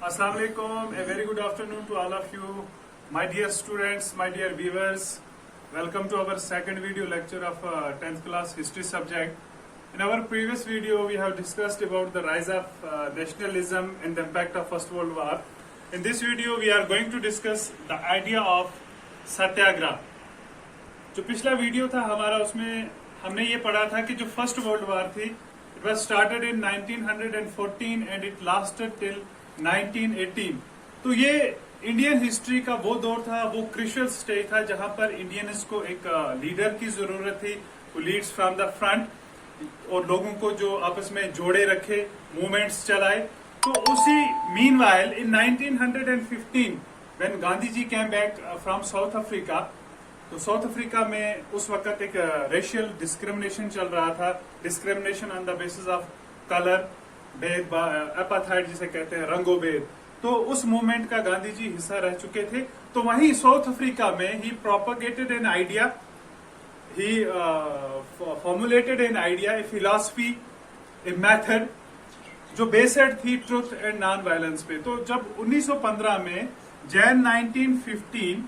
Assalamu alaikum. A very good afternoon to all of you, my dear students, my dear viewers. Welcome to our second video lecture of 10th class history subject. In our previous video, we have discussed about the rise of nationalism and the impact of First World War. In this video, we are going to discuss the idea of सत्याग्रह. जो पिछला video था हमारा, उसमें हमने ये पढ़ा था कि जो फर्स्ट वर्ल्ड वॉर थी, it was started in 1914 and it lasted till 1918. तो ये इंडियन हिस्ट्री का वो दौर था, वो क्रिशियल स्टेज था जहां पर इंडियंस को एक लीडर की जरूरत थी, वो लीड्स फ्रॉम द फ्रंट और लोगों को जो आपस में जोड़े रखे, मूवमेंट्स चलाए. तो उसी meanwhile in 1915 when Gandhi ji came back from South Africa, तो साउथ अफ्रीका में उस वक्त एक रेशियल डिस्क्रिमिनेशन चल रहा था, discrimination on the basis of colour, भेद, एपाथाइड जिसे कहते हैं, रंगोभेद. तो उस मूवमेंट का गांधी जी हिस्सा रह चुके थे. तो वहीं साउथ अफ्रीका में he propagated an idea, he formulated an idea, a philosophy, a method जो बेस्ड थी ट्रुथ एंड नॉन वायलेंस पे. तो जब 1915 में जैन 1915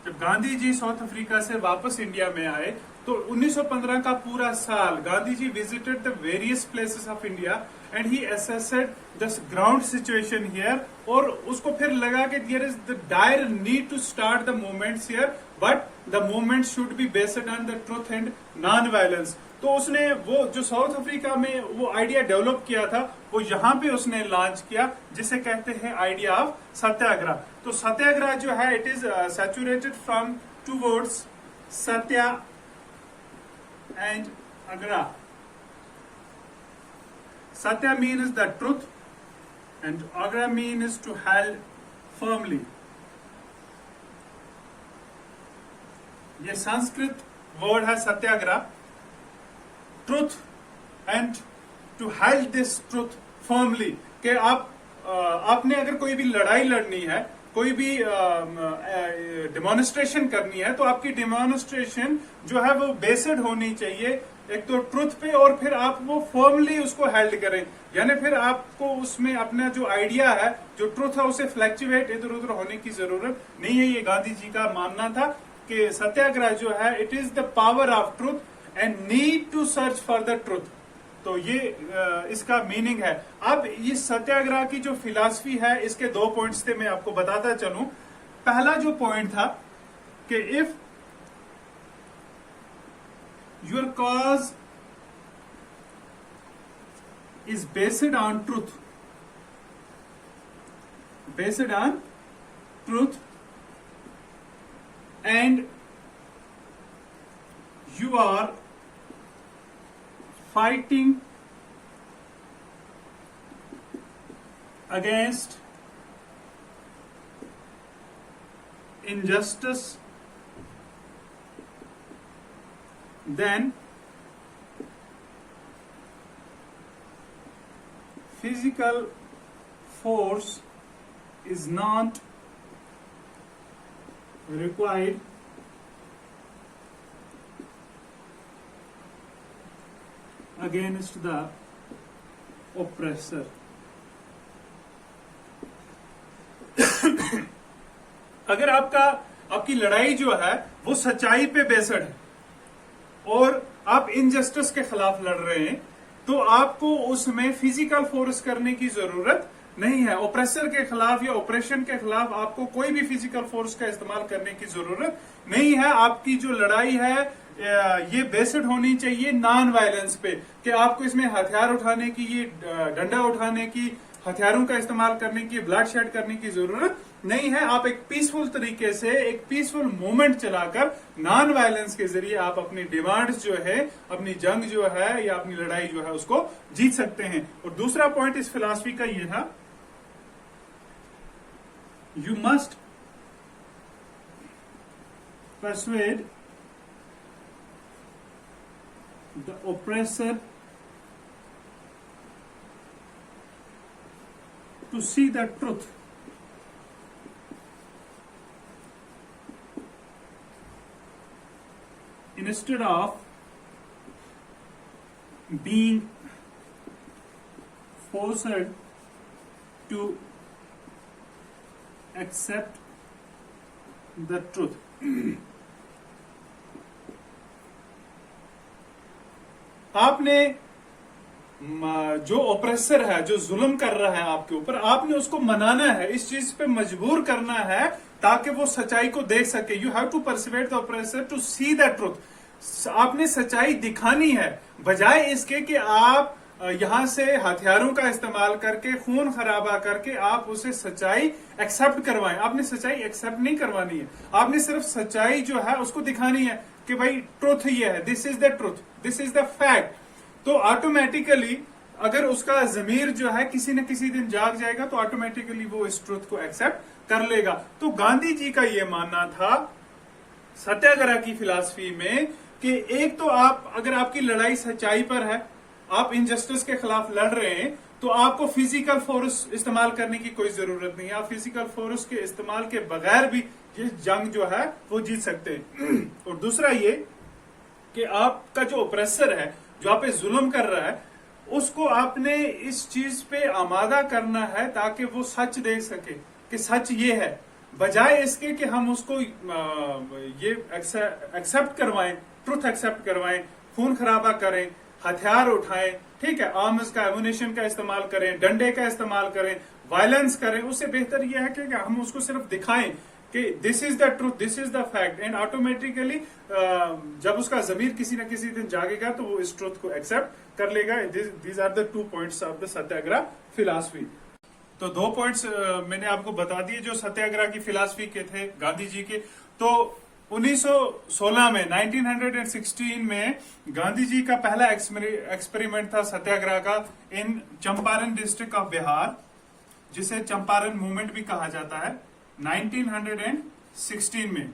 जब गांधी जी साउथ अफ्रीका से वापस इंडिया में आए, तो 1915 का पूरा साल Gandhi ji visited the various places of India and he assessed the ground situation here. और उसको फिर लगा कि there is the dire need to start the movements here, but the movement should be based on the truth and non violence. तो उसने वो जो south Africa में वो आइडिया डेवलप किया था, वो यहां पे उसने लॉन्च किया, जिसे कहते हैं आइडिया ऑफ सत्याग्रह. तो सत्याग्रह जो है, it is saturated from two words, Satya and agraha. Satya means the truth and agra means to hold firmly. ये संस्कृत वर्ड है satyagraha, truth and to held this truth firmly. कि आपने अगर कोई भी लड़ाई लड़नी है, कोई भी डेमोन्स्ट्रेशन करनी है, तो आपकी डेमोन्स्ट्रेशन जो है वो बेस्ड होनी चाहिए एक तो ट्रुथ पे, और फिर आप वो फर्मली उसको हेल्ड करें. यानी फिर आपको उसमें अपना जो आइडिया है, जो ट्रुथ है, उसे फ्लैक्चुएट इधर उधर होने की जरूरत नहीं है. ये गांधी जी का मानना था कि सत्याग्रह जो है, it is the power of truth and need to search for the truth. तो ये इसका मीनिंग है. अब इस सत्याग्रह की जो फिलॉसफी है, इसके दो पॉइंट्स थे, मैं आपको बताता चलूं. पहला जो पॉइंट था कि if your cause is based on truth, and you are fighting against injustice, then physical force is not required against the oppressor. अगर आपकी लड़ाई जो है वो सच्चाई पे बेस्ड है और आप इनजस्टिस के खिलाफ लड़ रहे हैं, तो आपको उसमें फिजिकल फोर्स करने की जरूरत नहीं है. ऑपरेसर के खिलाफ या ऑपरेशन के खिलाफ आपको कोई भी फिजिकल फोर्स का इस्तेमाल करने की जरूरत नहीं है. आपकी जो लड़ाई है ये बेस्ड होनी चाहिए नॉन वायलेंस पे, कि आपको इसमें हथियार उठाने की, ये डंडा उठाने की, हथियारों का इस्तेमाल करने की, ब्लड शेड करने की जरूरत नहीं है. आप एक पीसफुल तरीके से, एक पीसफुल मूवमेंट चलाकर नॉन वायलेंस के जरिए आप अपनी डिमांड्स जो है, अपनी जंग जो है या अपनी लड़ाई जो है, उसको जीत सकते हैं. और दूसरा पॉइंट इस फिलॉसफी का ये था, you must persuade the oppressor to see the truth instead of being forced to accept the truth. आपने जो ऑपरेसर है, जो जुल्म कर रहा है आपके ऊपर, आपने उसको मनाना है, इस चीज पे मजबूर करना है ताकि वो सच्चाई को देख सके। You have to persuade the oppressor to see the truth. आपने सच्चाई दिखानी है, बजाय इसके कि आप यहां से हथियारों का इस्तेमाल करके, खून खराबा करके आप उसे सच्चाई एक्सेप्ट करवाएं। आपने सच्चाई एक्सेप्ट नहीं करवानी है, आपने सिर्फ सच्चाई जो है उसको दिखानी है कि भाई ट्रूथ ये है, this is the truth, this is the fact. तो ऑटोमेटिकली अगर उसका जमीर जो है किसी न किसी दिन जाग जाएगा तो ऑटोमेटिकली वो इस ट्रूथ को एक्सेप्ट कर लेगा। तो गांधी जी का ये मानना था सत्याग्रह की फिलॉसफी में कि एक तो आप, अगर आपकी लड़ाई सच्चाई पर है, आप इनजस्टिस के खिलाफ लड़ रहे हैं, तो आपको फिजिकल फोर्स इस्तेमाल करने की कोई जरूरत नहीं है। आप फिजिकल फोर्स के इस्तेमाल के बगैर भी ये जंग जो है वो जीत सकते हैं। और दूसरा ये कि आपका जो ऑपरेसर है, जो आप पे जुल्म कर रहा है, उसको आपने इस चीज पे आमादा करना है ताकि वो सच देख सके कि सच ये है, बजाय इसके कि हम उसको ये एक्सेप्ट करवाएं, ट्रुथ एक्सेप्ट करवाएं, खून खराबा करें, हथियार उठाएं, ठीक है, आर्म्स का, एमुनेशन का इस्तेमाल करें, डंडे का इस्तेमाल करें, वायलेंस करें। उससे बेहतर यह है कि हम उसको सिर्फ दिखाएं कि this is the truth, this is the fact, and automatically जब उसका जमीर किसी न किसी दिन जागेगा तो वो इस ट्रूथ को एक्सेप्ट कर लेगा। These are the 2 points of the satyagraha philosophy. तो 2 पॉइंट्स मैंने आपको बता दिए जो सत्याग्रह की फिलॉसफी के थे गांधी जी के। तो 1916 में 1916 में गांधी जी का पहला एक्सपेरिमेंट था सत्याग्रह का इन चंपारण डिस्ट्रिक्ट ऑफ बिहार, जिसे चंपारण मूवमेंट भी कहा जाता है, 1916 में।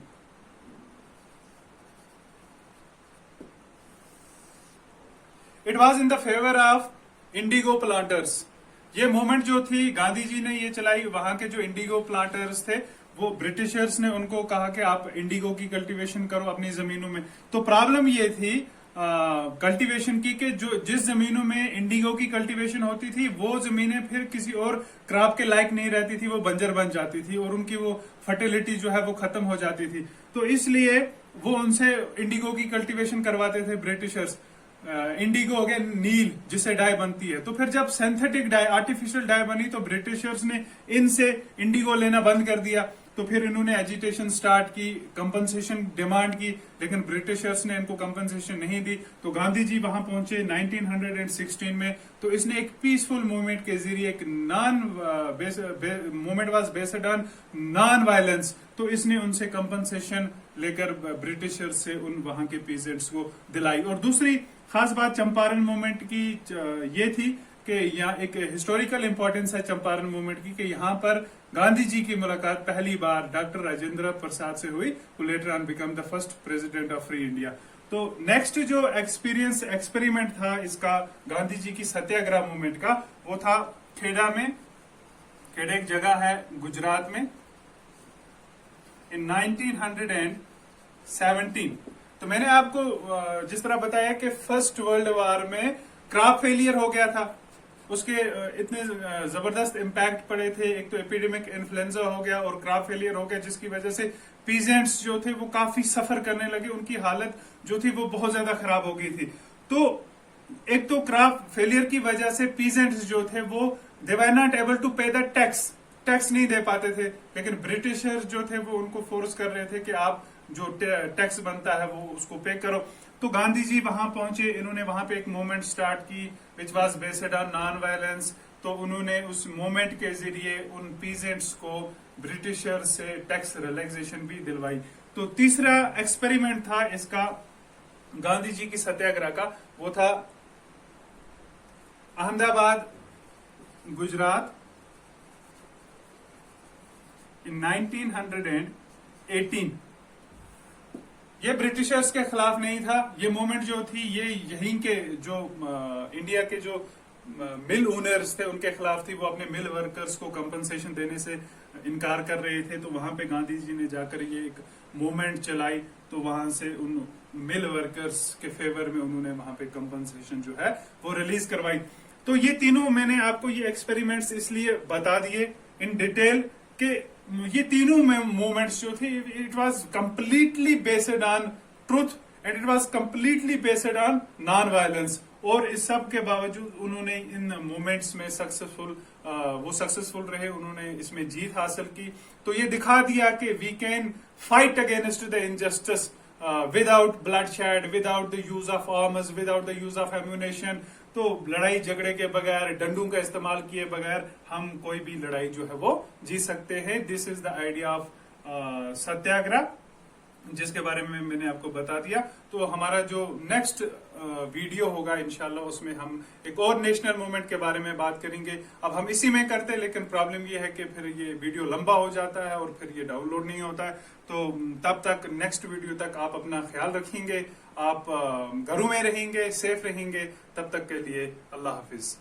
It was in the favour of Indigo planters. ये मूवमेंट जो थी गांधी जी ने ये चलाई, वहां के जो इंडिगो प्लांटर्स थे, वो ब्रिटिशर्स ने उनको कहा कि आप इंडिगो की कल्टीवेशन करो अपनी जमीनों में। तो प्रॉब्लम ये थी कल्टीवेशन की कि जो जिस जमीनों में इंडिगो की कल्टीवेशन होती थी वो जमीनें फिर किसी और क्रॉप के लायक नहीं रहती थी, वो बंजर बन जाती थी और उनकी वो फर्टिलिटी जो है वो खत्म हो जाती थी। तो इसलिए वो उनसे इंडिगो की कल्टीवेशन करवाते थे ब्रिटिशर्स। इंडिगो हो गया नील, जिससे डाई बनती है। तो फिर जब सिंथेटिक डाई, आर्टिफिशियल डाई बनी, तो ब्रिटिशर्स ने इनसे इंडिगो लेना बंद कर दिया। तो फिर इन्होंने एजिटेशन स्टार्ट की, कंपनसेशन डिमांड की, लेकिन ब्रिटिशर्स ने इनको कंपनसेशन नहीं दी। तो गांधी जी वहां पहुंचे 1916 में। तो इसने एक पीसफुल मूवमेंट के जरिए, एक movement was based on non violence, तो इसने उनसे कंपनसेशन लेकर ब्रिटिशर्स से उन वहां के पीजेंट्स को दिलाई। और दूसरी खास बात चंपारण मूवमेंट की ये थी कि यहाँ एक हिस्टोरिकल इंपॉर्टेंस है चंपारण मूवमेंट की, कि यहाँ पर गांधी जी की मुलाकात पहली बार डॉक्टर राजेंद्र प्रसाद से हुई, who later on become the first president of free India। तो नेक्स्ट जो एक्सपेरिमेंट था इसका, गांधी जी की सत्याग्रह मूवमेंट का, वो था खेड़ा में। खेड़ा एक जगह है गुजरात में, इन 1917। तो मैंने आपको जिस तरह बताया कि फर्स्ट वर्ल्ड वॉर में क्रॉप फेलियर हो गया था, उसके इतने जबरदस्त इम्पैक्ट पड़े थे। एक तो एपिडेमिक इन्फ्लुएंजा हो गया और क्रॉप फेलियर हो गया, जिसकी वजह से पीजेंट्स जो थे वो काफी सफर करने लगे, उनकी हालत जो थी वो बहुत ज्यादा खराब हो गई थी। तो एक तो क्रॉप फेलियर की वजह से पीजेंट्स जो थे वो दे वर नॉट एबल टू पे द टैक्स नहीं दे पाते थे। लेकिन ब्रिटिशर्स जो थे वो उनको फोर्स कर रहे थे कि आप जो टैक्स बनता है वो उसको पे करो। तो गांधी जी वहां पहुंचे, इन्होंने वहां पे एक मूवमेंट स्टार्ट की which was based on non violence. तो उन्होंने उस मूवमेंट के जरिए उन पीजेंट्स को ब्रिटिशर से टैक्स रिलैक्सेशन भी दिलवाई। तो तीसरा एक्सपेरिमेंट था इसका गांधी जी की सत्याग्रह का, वो था अहमदाबाद गुजरात इन 1918। ये ब्रिटिशर्स के खिलाफ नहीं था। ये मूवमेंट जो थी ये यहीं के जो इंडिया के जो मिल ओनर्स थे उनके खिलाफ थी। वो अपने मिल वर्कर्स को कंपनसेशन देने से इनकार कर रहे थे। तो वहां पे गांधी जी ने जाकर ये एक मूवमेंट चलाई। तो वहां से उन मिल वर्कर्स के फेवर में उन्होंने वहां पे कंपनसेशन जो है वो रिलीज करवाई। तो ये तीनों मैंने आपको ये एक्सपेरिमेंट्स इसलिए बता दिए इन डिटेल कि ये तीनों मूवमेंट्स जो थे it was completely based on truth and it was completely based on non violence. और इस सब के बावजूद उन्होंने इन मूवमेंट्स में सक्सेसफुल रहे, उन्होंने इसमें जीत हासिल की। तो ये दिखा दिया कि we can fight against the injustice without bloodshed, without the use of arms, without the use of ammunition. तो लड़ाई झगड़े के बगैर, डंडों का इस्तेमाल किए बगैर हम कोई भी लड़ाई जो है वो जीत सकते हैं। This is the idea of satyagraha, जिसके बारे में मैंने आपको बता दिया। तो हमारा जो नेक्स्ट वीडियो होगा इंशाल्लाह, उसमें हम एक और नेशनल मूवमेंट के बारे में बात करेंगे। अब हम इसी में करते हैं, लेकिन प्रॉब्लम ये है कि फिर ये वीडियो लंबा हो जाता है और फिर ये डाउनलोड नहीं होता है। तो तब तक नेक्स्ट वीडियो तक आप अपना ख्याल रखेंगे, आप घरों में रहेंगे, सेफ रहेंगे। तब तक के लिए अल्लाह हाफिज।